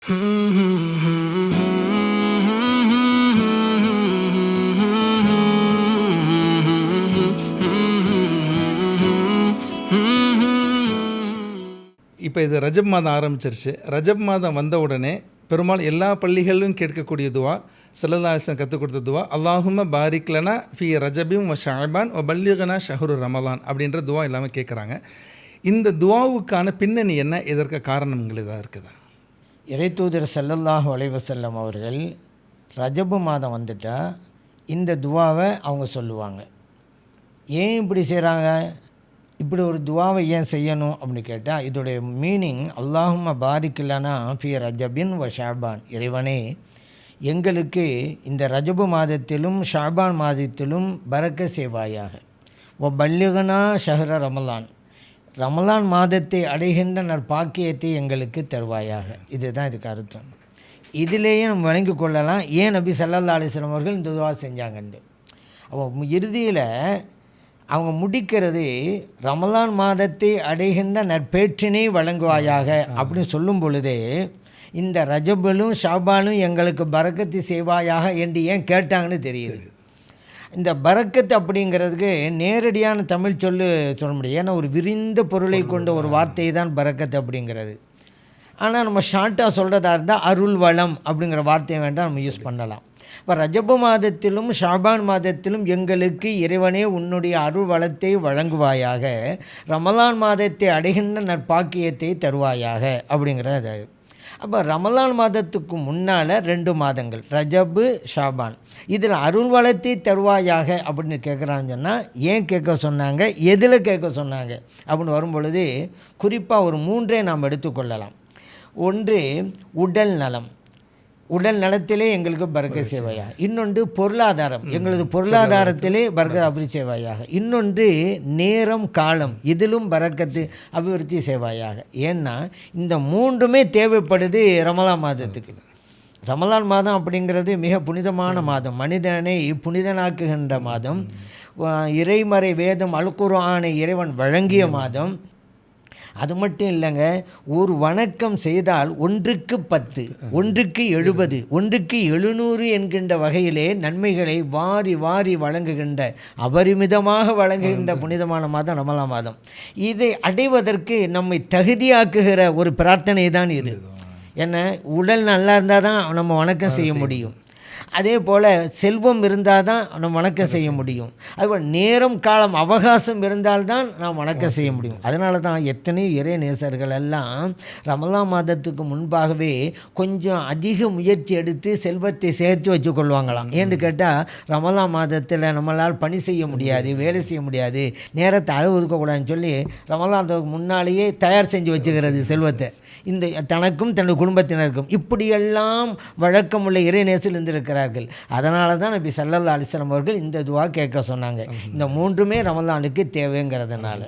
இப்போ இது ரஜப் மாதம் ஆரம்பிச்சிருச்சு. ரஜப் மாதம் வந்த உடனே பெரும்பாலும் எல்லா பள்ளிகளிலும் கேட்கக்கூடிய துவா, ஸல்லல்லாஹு அலைஹி வஸல்லம் கற்றுக் கொடுத்த துவா, அல்லாஹும்ம பாரிக் லனா ஃபி ரஜபின் வ ஷஅபான் வ பல்லிகனா ஷஹ்ரு ரமலான் அப்படின்ற துவா எல்லாமே கேட்குறாங்க. இந்த துவாவுக்கான பின்னணி என்ன? இதற்கு காரணங்கள் எதாவது இருக்குதா? இறைத்தூதர் ஸல்லல்லாஹு அலைஹி வஸல்லம் அவர்கள் ரஜபு மாதம் வந்துட்டால் இந்த துவாவை அவங்க சொல்லுவாங்க. ஏன் இப்படி செய்கிறாங்க? இப்படி ஒரு துவாவை ஏன் செய்யணும் அப்படின்னு கேட்டால், இதோடைய மீனிங் அல்லாஹும்ம பாரிக் லனா ஃபி ரஜபின் வ ஷஅபான், இறைவனே எங்களுக்கு இந்த ரஜபு மாதத்திலும் ஷஅபான் மாதத்திலும் பரக்க செய்வாயாக. வ பல்லிகனா ஷஹ்ர ரமலான், ரமலான் மாதத்தை அடைகின்ற நற்பாக்கியத்தை எங்களுக்கு தருவாயாக. இதுதான் இதுக்கு அர்த்தம். இதிலேயே நம்ம வழங்கி கொள்ளலாம் ஏன் நபி ஸல்லல்லாஹு அலைஹி வஸல்லம் அவர்கள் இந்த துவா செஞ்சாங்கன்னு. அவங்க இறுதியில் அவங்க முடிக்கிறது ரமலான் மாதத்தை அடைகின்ற நற்பேற்றினை வழங்குவாயாக அப்படின்னு சொல்லும் பொழுதே, இந்த ரஜபலும் ஷாபானும் எங்களுக்கு பரக்கத்து செய்வாயாக என்று ஏன் கேட்டாங்கன்னு தெரியுது. இந்த பரக்கத்து அப்படிங்கிறதுக்கு நேரடியான தமிழ் சொல்ல முடியும். ஏன்னா ஒரு விரிந்த பொருளை கொண்ட ஒரு வார்த்தை தான் பரக்கத்து அப்படிங்கிறது. ஆனால் நம்ம ஷார்ட்டாக சொல்கிறதா இருந்தால் அருள் வளம் அப்படிங்கிற வார்த்தையை வேண்டாம் நம்ம யூஸ் பண்ணலாம். இப்போ ரஜபு மாதத்திலும் ஷாபான் மாதத்திலும் எங்களுக்கு இறைவனே உன்னுடைய அருள் வளத்தை வழங்குவாயாக, ரமலான் மாதத்தை அடைகின்ற நற்பாக்கியத்தை தருவாயாக அப்படிங்கிறது. அப்போ ரமலான் மாதத்துக்கு முன்னால் 2 மாதங்கள் ரஜபு ஷாபான், இதில் அருள் வளத்தை தருவாயாக அப்படின்னு கேட்குறான்னு சொன்னால் ஏன் கேட்க சொன்னாங்க, எதில் கேட்க சொன்னாங்க அப்படின்னு வரும்பொழுது குறிப்பாக ஒரு 3 நாம் எடுத்துக்கொள்ளலாம். ஒன்று உடல் நலம், உடல் நலத்திலே எங்களுக்கு பரக்க செய்வாயாக. இன்னொன்று பொருளாதாரம், எங்களது பொருளாதாரத்திலே பரக்க அப்படி செய்வாயாக. இன்னொன்று நேரம் காலம், இதிலும் பரக்கத்து அபிவிருத்தி செய்வாயாக. ஏன்னா இந்த 3மே தேவைப்படுது ரமலான் மாதத்துக்கு. ரமலான் மாதம் அப்படிங்கிறது மிக புனிதமான மாதம், மனிதனை புனிதனாக்குகின்ற மாதம், இறைமறை வேதம் அல் குர்ஆனை இறைவன் வழங்கிய மாதம். அது மட்டும் இல்லைங்க, ஒரு வணக்கம் செய்தால் 1க்கு 10, 1க்கு 70, 1க்கு 700 என்கின்ற வகையிலே நன்மைகளை வாரி வாரி வழங்குகின்ற, அபரிமிதமாக வழங்குகின்ற புனிதமான மாதம் ரமலான் மாதம். இதை அடைவதற்கு நம்மை தகுதியாக்குகிற ஒரு பிரார்த்தனை தான் இது. ஏன்னா உடல் நல்லா இருந்தால் தான் நம்ம வணக்கம் செய்ய முடியும். அதே போல் செல்வம் இருந்தால் தான் நம்ம வணக்கம் செய்ய முடியும். அதுபோல் நேரம் காலம் அவகாசம் இருந்தால்தான் நாம் வணக்கம் செய்ய முடியும். அதனால தான் எத்தனையோ இறை நேசர்கள் எல்லாம் ரமலான் மாதத்துக்கு முன்பாகவே கொஞ்சம் அதிக முயற்சி எடுத்து செல்வத்தை சேர்த்து வச்சு கொள்வாங்களாம். ஏன்னு கேட்டால் ரமலான் மாதத்தில் நம்மளால் பணி செய்ய முடியாது, வேலை செய்ய முடியாது, நேரத்தை அளவு ஒதுக்கக்கூடாதுன்னு சொல்லி ரமலானுக்கு முன்னாலேயே தயார் செஞ்சு வச்சுக்கிறது செல்வத்தை, இந்த தனக்கும் தனது குடும்பத்தினருக்கும். இப்படியெல்லாம் வழக்கமுள்ள இறை நேசல் இருந்திருக்கிறார்கள். அதனால தான் நபி ஸல்லல்லாஹு அலைஹி வஸல்லம் அவர்கள் இந்த துவா கேட்க சொன்னாங்க. இந்த 3மே ரமலானுக்கு தேவைங்கிறதுனால.